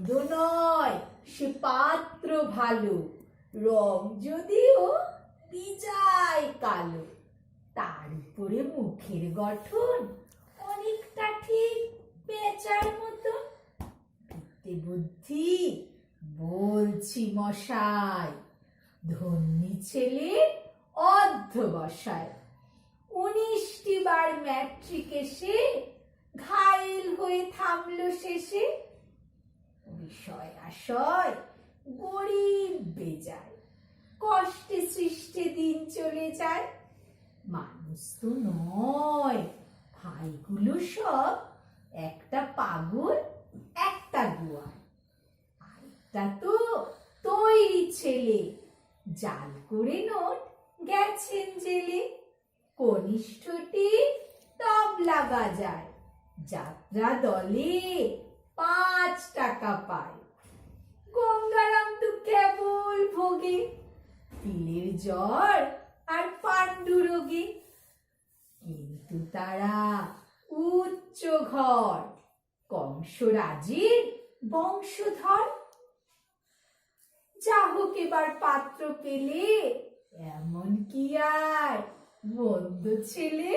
মন্দ নয়, সে পাত্র ভালো, রং যদিও বিজায় কালো। তার উপরে মুখের গঠন অনেকটা ঠিক পেঁচার মতন। বিদ্যে বুদ্ধি বলছি মশাই, ধন্যী ছেলে অধ্যবসায়। 19টি বার ম্যাট্রিকে সে ঘায়েল হয়ে থামলো শেষে। বিষয় আশয় গরিব বেজায়, কষ্টে সৃষ্টে দিন চলে যায়। মানুষ তো নয়, ভাইগুলো সব একটা পাগল একটা গোয়াল। আরেকটা তো তৈরি ছেলে, জাল করে নোট গেছেন জেলে। কনিষ্ঠটি তবলা বাজায়, যাত্রা দলে 5 টাকা পায়। গঙ্গারাম তো কেবল ভোগে তিলের জ্বর আর পাণ্ডু রোগে। কিন্তু তারা উচ্চ ঘর, কংসরাজের বংশধর। যা হোক এবার পাত্র পেলে, এমন কি আর মন্দ ছেলে।